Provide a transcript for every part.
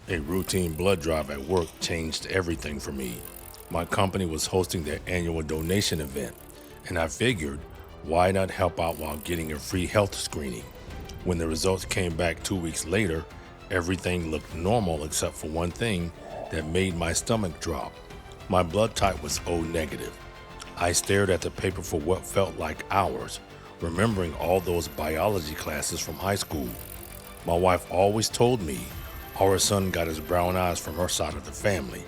A routine blood drive at work changed everything for me. My company was hosting their annual donation event, and I figured, why not help out while getting a free health screening? When the results came back 2 weeks later, everything looked normal except for one thing that made my stomach drop. My blood type was O negative. I stared at the paper for what felt like hours, remembering all those biology classes from high school. My wife always told me our son got his brown eyes from her side of the family,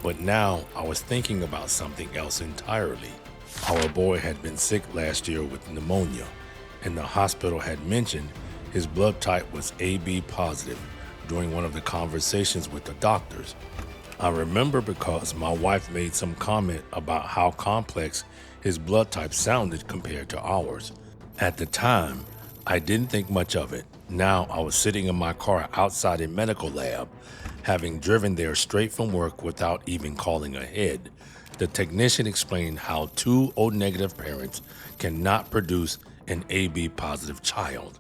but now I was thinking about something else entirely. Our boy had been sick last year with pneumonia, and the hospital had mentioned his blood type was AB positive during one of the conversations with the doctors. I remember because my wife made some comment about how complex his blood type sounded compared to ours. At the time, I didn't think much of it. Now I was sitting in my car outside a medical lab, having driven there straight from work without even calling ahead. The technician explained how two O negative parents cannot produce an AB positive child.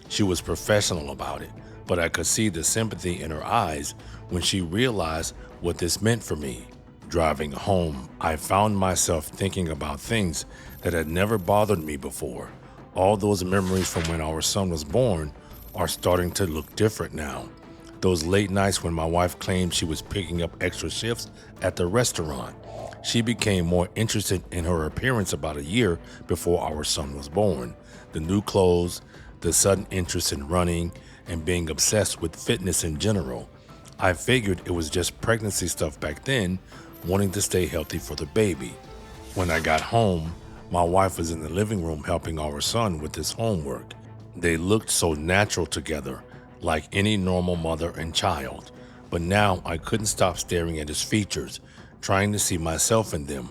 She was professional about it, but I could see the sympathy in her eyes when she realized what this meant for me. Driving home, I found myself thinking about things that had never bothered me before. All those memories from when our son was born are starting to look different now. Those late nights when my wife claimed she was picking up extra shifts at the restaurant. She became more interested in her appearance about a year before our son was born. The new clothes, the sudden interest in running, and being obsessed with fitness in general. I figured it was just pregnancy stuff back then, wanting to stay healthy for the baby. When I got home, my wife was in the living room helping our son with his homework. They looked so natural together, like any normal mother and child. But now I couldn't stop staring at his features, trying to see myself in them.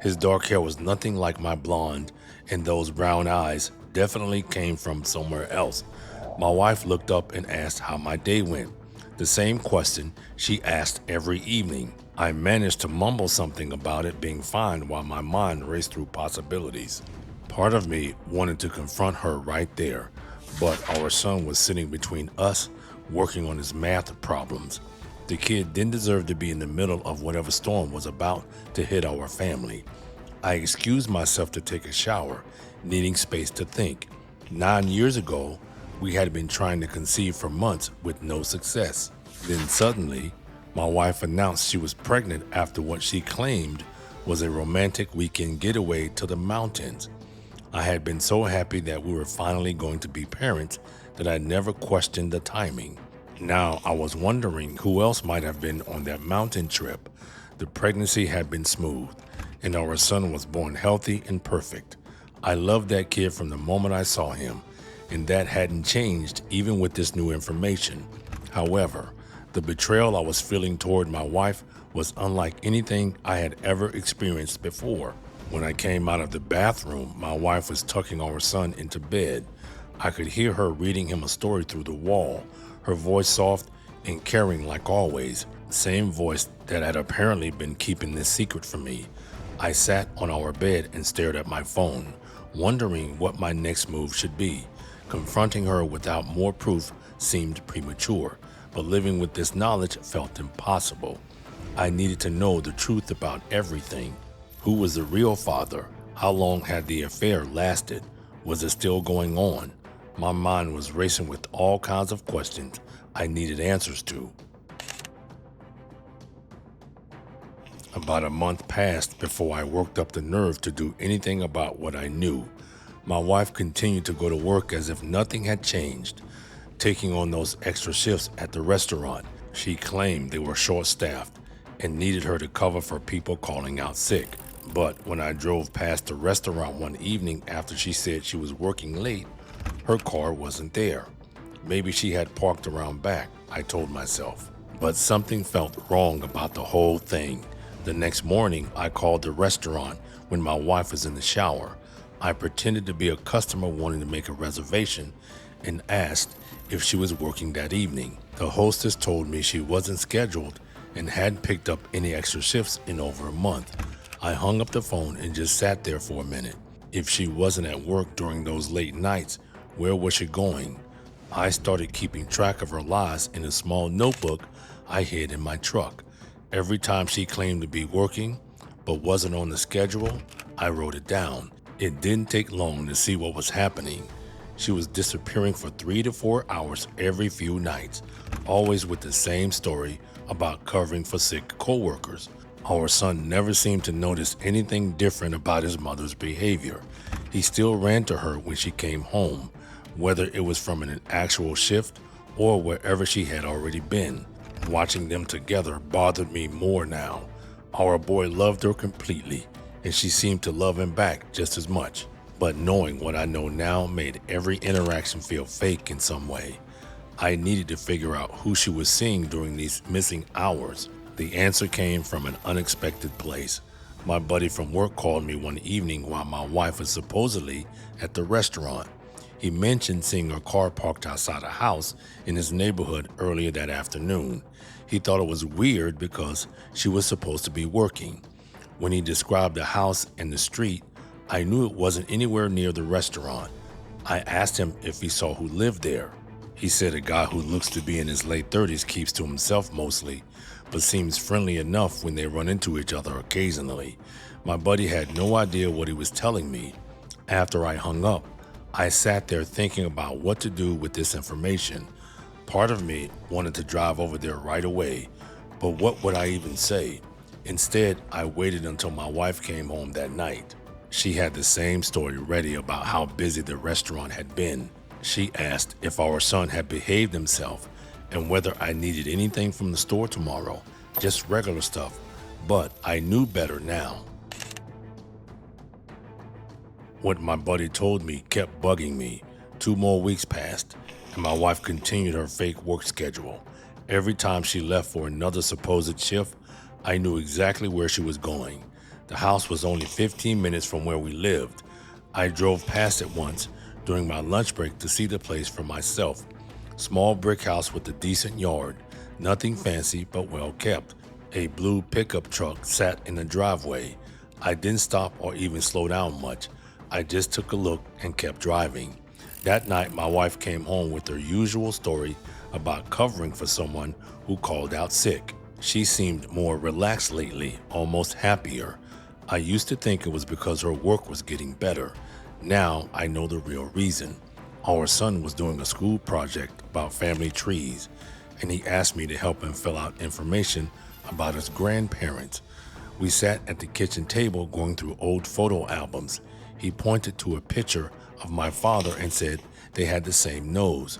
His dark hair was nothing like my blonde, and those brown eyes definitely came from somewhere else. My wife looked up and asked how my day went, the same question she asked every evening. I managed to mumble something about it being fine while my mind raced through possibilities. Part of me wanted to confront her right there, but our son was sitting between us, working on his math problems. The kid didn't deserve to be in the middle of whatever storm was about to hit our family. I excused myself to take a shower, needing space to think. 9 years ago, we had been trying to conceive for months with no success. Then suddenly, my wife announced she was pregnant after what she claimed was a romantic weekend getaway to the mountains. I had been so happy that we were finally going to be parents that I never questioned the timing. Now I was wondering who else might have been on that mountain trip. The pregnancy had been smooth, and our son was born healthy and perfect. I loved that kid from the moment I saw him, and that hadn't changed even with this new information. However, the betrayal I was feeling toward my wife was unlike anything I had ever experienced before. When I came out of the bathroom, my wife was tucking our son into bed. I could hear her reading him a story through the wall, her voice soft and caring like always, the same voice that had apparently been keeping this secret from me. I sat on our bed and stared at my phone, wondering what my next move should be. Confronting her without more proof seemed premature, but living with this knowledge felt impossible. I needed to know the truth about everything. Who was the real father? How long had the affair lasted? Was it still going on? My mind was racing with all kinds of questions I needed answers to. About a month passed before I worked up the nerve to do anything about what I knew. My wife continued to go to work as if nothing had changed, taking on those extra shifts at the restaurant. She claimed they were short-staffed and needed her to cover for people calling out sick. But when I drove past the restaurant one evening after she said she was working late, her car wasn't there. Maybe she had parked around back, I told myself. But something felt wrong about the whole thing. The next morning, I called the restaurant when my wife was in the shower. I pretended to be a customer wanting to make a reservation and asked if she was working that evening. The hostess told me she wasn't scheduled and hadn't picked up any extra shifts in over a month. I hung up the phone and just sat there for a minute. If she wasn't at work during those late nights, where was she going? I started keeping track of her lies in a small notebook I hid in my truck. Every time she claimed to be working, but wasn't on the schedule, I wrote it down. It didn't take long to see what was happening. She was disappearing for 3 to 4 hours every few nights, always with the same story about covering for sick coworkers. Our son never seemed to notice anything different about his mother's behavior. He still ran to her when she came home, whether it was from an actual shift or wherever she had already been. Watching them together bothered me more now. Our boy loved her completely, and she seemed to love him back just as much. But knowing what I know now made every interaction feel fake in some way. I needed to figure out who she was seeing during these missing hours. The answer came from an unexpected place. My buddy from work called me one evening while my wife was supposedly at the restaurant. He mentioned seeing her car parked outside a house in his neighborhood earlier that afternoon. He thought it was weird because she was supposed to be working. When he described the house and the street, I knew it wasn't anywhere near the restaurant. I asked him if he saw who lived there. He said a guy who looks to be in his late 30s keeps to himself mostly, but seems friendly enough when they run into each other occasionally. My buddy had no idea what he was telling me. After I hung up, I sat there thinking about what to do with this information. Part of me wanted to drive over there right away, but what would I even say? Instead, I waited until my wife came home that night. She had the same story ready about how busy the restaurant had been. She asked if our son had behaved himself and whether I needed anything from the store tomorrow, just regular stuff, but I knew better now. What my buddy told me kept bugging me. 2 more weeks passed, and my wife continued her fake work schedule. Every time she left for another supposed shift, I knew exactly where she was going. The house was only 15 minutes from where we lived. I drove past it once during my lunch break to see the place for myself. Small brick house with a decent yard, nothing fancy but well kept. A blue pickup truck sat in the driveway. I didn't stop or even slow down much. I just took a look and kept driving. That night, my wife came home with her usual story about covering for someone who called out sick. She seemed more relaxed lately, almost happier. I used to think it was because her work was getting better. Now I know the real reason. Our son was doing a school project about family trees, and he asked me to help him fill out information about his grandparents. We sat at the kitchen table going through old photo albums. He pointed to a picture of my father and said they had the same nose.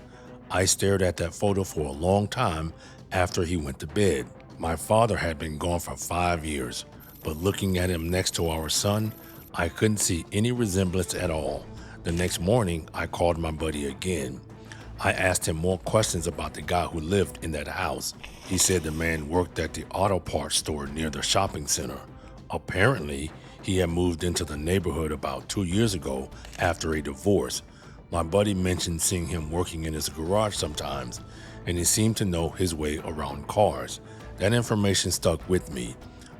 I stared at that photo for a long time after he went to bed. My father had been gone for 5 years, but looking at him next to our son, I couldn't see any resemblance at all. The next morning, I called my buddy again. I asked him more questions about the guy who lived in that house. He said the man worked at the auto parts store near the shopping center. Apparently, he had moved into the neighborhood about 2 years ago after a divorce. My buddy mentioned seeing him working in his garage sometimes, and he seemed to know his way around cars. That information stuck with me.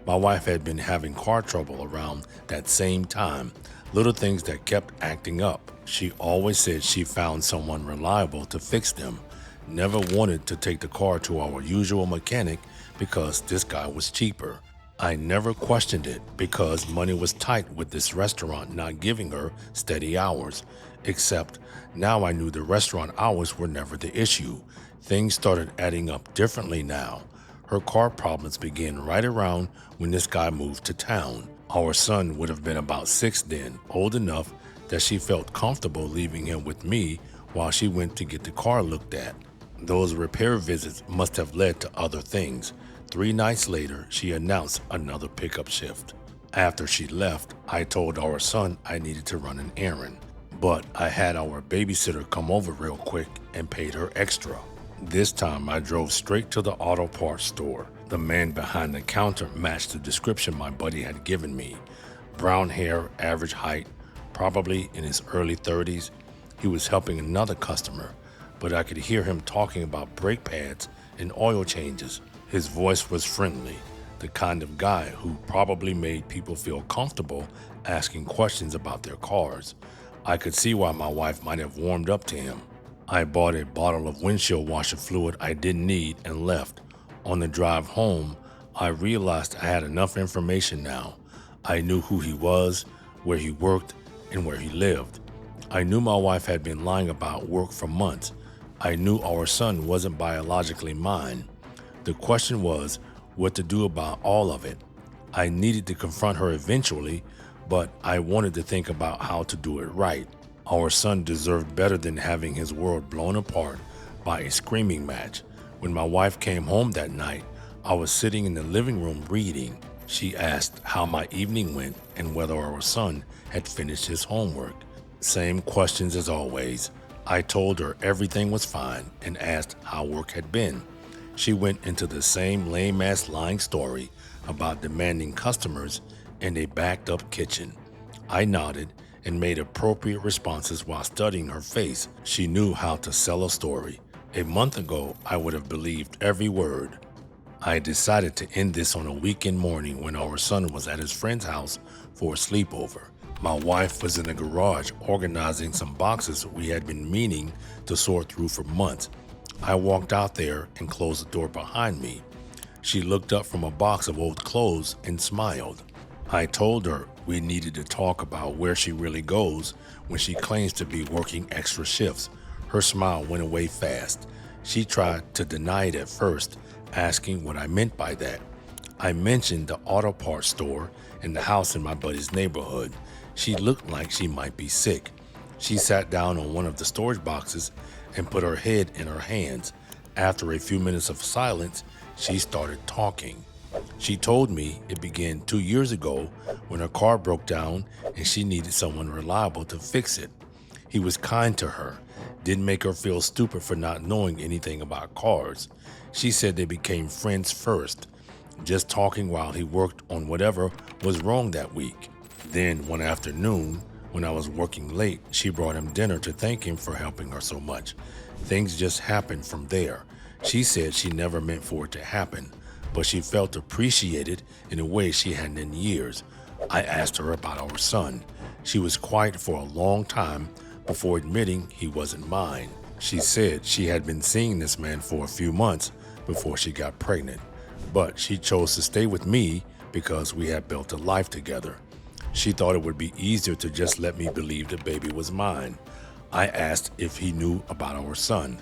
My wife had been having car trouble around that same time, little things that kept acting up. She always said she found someone reliable to fix them. Never wanted to take the car to our usual mechanic because this guy was cheaper. I never questioned it because money was tight with this restaurant not giving her steady hours. Except now I knew the restaurant hours were never the issue. Things started adding up differently now. Her car problems began right around when this guy moved to town. Our son would have been about 6 then, old enough that she felt comfortable leaving him with me while she went to get the car looked at. Those repair visits must have led to other things. 3 nights later, she announced another pickup shift. After she left, I told our son I needed to run an errand, but I had our babysitter come over real quick and paid her extra. This time I drove straight to the auto parts store. The man behind the counter matched the description my buddy had given me. Brown hair, average height, probably in his early 30s. He was helping another customer, but I could hear him talking about brake pads and oil changes. His voice was friendly, the kind of guy who probably made people feel comfortable asking questions about their cars. I could see why my wife might have warmed up to him. I bought a bottle of windshield washer fluid I didn't need and left, On the drive home, I realized I had enough information now. I knew who he was, where he worked, and where he lived. I knew my wife had been lying about work for months. I knew our son wasn't biologically mine. The question was what to do about all of it. I needed to confront her eventually, but I wanted to think about how to do it right. Our son deserved better than having his world blown apart by a screaming match. When my wife came home that night, I was sitting in the living room reading. She asked how my evening went and whether our son had finished his homework. Same questions as always. I told her everything was fine and asked how work had been. She went into the same lame-ass lying story about demanding customers and a backed-up kitchen. I nodded and made appropriate responses while studying her face. She knew how to sell a story. A month ago, I would have believed every word. I decided to end this on a weekend morning when our son was at his friend's house for a sleepover. My wife was in the garage organizing some boxes we had been meaning to sort through for months. I walked out there and closed the door behind me. She looked up from a box of old clothes and smiled. I told her we needed to talk about where she really goes when she claims to be working extra shifts. Her smile went away fast. She tried to deny it at first, asking what I meant by that. I mentioned the auto parts store and the house in my buddy's neighborhood. She looked like she might be sick. She sat down on one of the storage boxes and put her head in her hands. After a few minutes of silence, she started talking. She told me it began 2 years ago when her car broke down and she needed someone reliable to fix it. He was kind to her, didn't make her feel stupid for not knowing anything about cars. She said they became friends first, just talking while he worked on whatever was wrong that week. Then one afternoon, when I was working late, she brought him dinner to thank him for helping her so much. Things just happened from there. She said she never meant for it to happen, but she felt appreciated in a way she hadn't in years. I asked her about our son. She was quiet for a long time before admitting he wasn't mine. She said she had been seeing this man for a few months before she got pregnant, but she chose to stay with me because we had built a life together. She thought it would be easier to just let me believe the baby was mine. I asked if he knew about our son.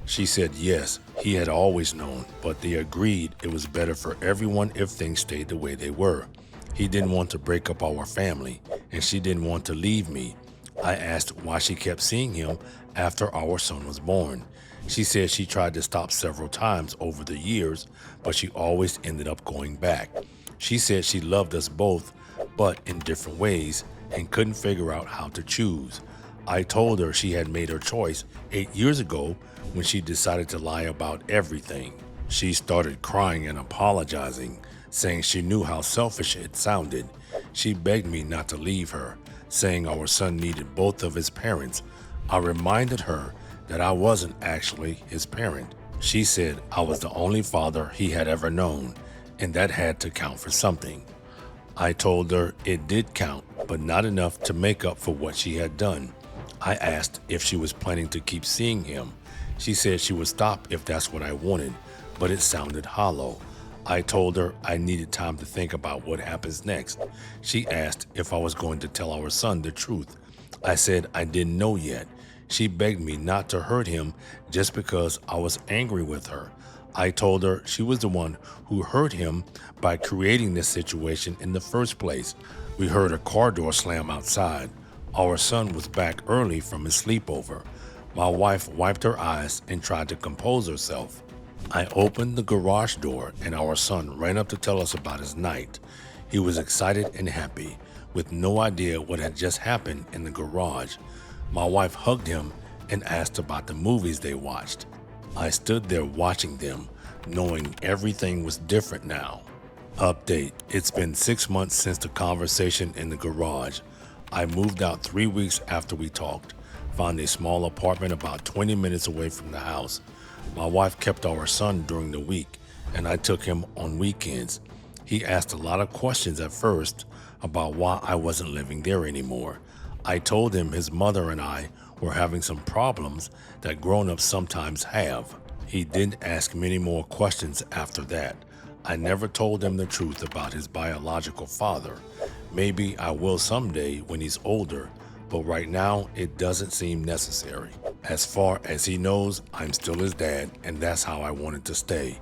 She said yes, he had always known, but they agreed it was better for everyone if things stayed the way they were. He didn't want to break up our family, and she didn't want to leave me. I asked why she kept seeing him after our son was born. She said she tried to stop several times over the years, but she always ended up going back. She said she loved us both, but in different ways, and couldn't figure out how to choose. I told her she had made her choice 8 years ago when she decided to lie about everything. She started crying and apologizing, saying she knew how selfish it sounded. She begged me not to leave her, saying our son needed both of his parents. I reminded her that I wasn't actually his parent. She said I was the only father he had ever known, and that had to count for something. I told her it did count, but not enough to make up for what she had done. I asked if she was planning to keep seeing him. She said she would stop if that's what I wanted, but it sounded hollow. I told her I needed time to think about what happens next. She asked if I was going to tell our son the truth. I said I didn't know yet. She begged me not to hurt him just because I was angry with her. I told her she was the one who hurt him by creating this situation in the first place. We heard a car door slam outside. Our son was back early from his sleepover. My wife wiped her eyes and tried to compose herself. I opened the garage door and our son ran up to tell us about his night. He was excited and happy, with no idea what had just happened in the garage. My wife hugged him and asked about the movies they watched. I stood there watching them, knowing everything was different now. Update: it's been 6 months since the conversation in the garage. I moved out 3 weeks after we talked, found a small apartment about 20 minutes away from the house. My wife kept our son during the week, and I took him on weekends. He asked a lot of questions at first about why I wasn't living there anymore. I told him his mother and I were having some problems that grown-ups sometimes have. He didn't ask many more questions after that. I never told him the truth about his biological father. Maybe I will someday when he's older, but right now it doesn't seem necessary. As far as he knows, I'm still his dad, and that's how I wanted to stay.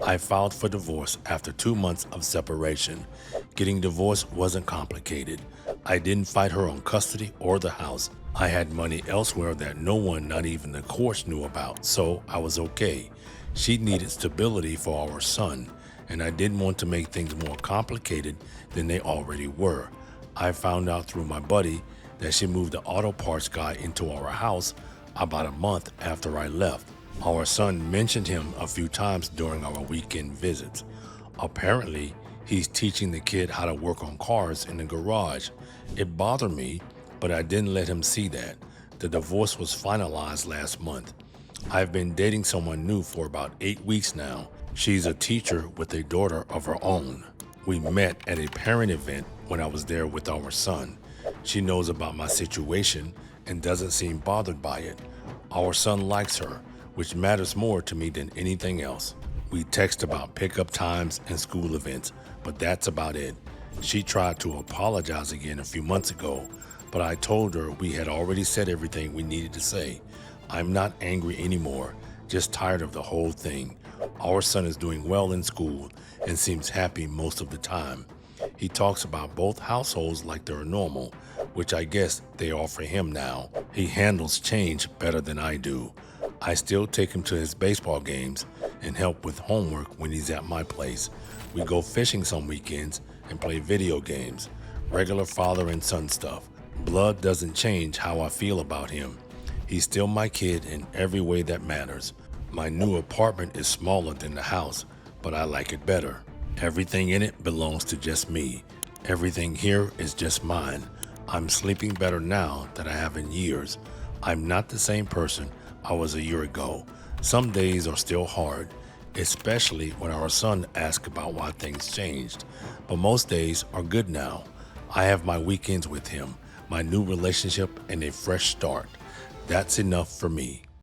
I filed for divorce after 2 months of separation. Getting divorced wasn't complicated. I didn't fight her on custody or the house. I had money elsewhere that no one, not even the courts, knew about, so I was okay. She needed stability for our son, and I didn't want to make things more complicated than they already were. I found out through my buddy that she moved the auto parts guy into our house about a month after I left. Our son mentioned him a few times during our weekend visits. Apparently, he's teaching the kid how to work on cars in the garage. It bothered me, but I didn't let him see that. The divorce was finalized last month. I've been dating someone new for about 8 weeks now. She's a teacher with a daughter of her own. We met at a parent event when I was there with our son. She knows about my situation and doesn't seem bothered by it. Our son likes her, which matters more to me than anything else. We text about pickup times and school events, but that's about it. She tried to apologize again a few months ago, but I told her we had already said everything we needed to say. I'm not angry anymore, just tired of the whole thing. Our son is doing well in school and seems happy most of the time. He talks about both households like they're normal, which I guess they are for him now. He handles change better than I do. I still take him to his baseball games and help with homework when he's at my place. We go fishing some weekends and play video games. Regular father and son stuff. Blood doesn't change how I feel about him. He's still my kid in every way that matters. My new apartment is smaller than the house, but I like it better. Everything in it belongs to just me. Everything here is just mine. I'm sleeping better now than I have in years. I'm not the same person I was a year ago. Some days are still hard, especially when our son asks about why things changed. But most days are good now. I have my weekends with him, my new relationship, and a fresh start. That's enough for me.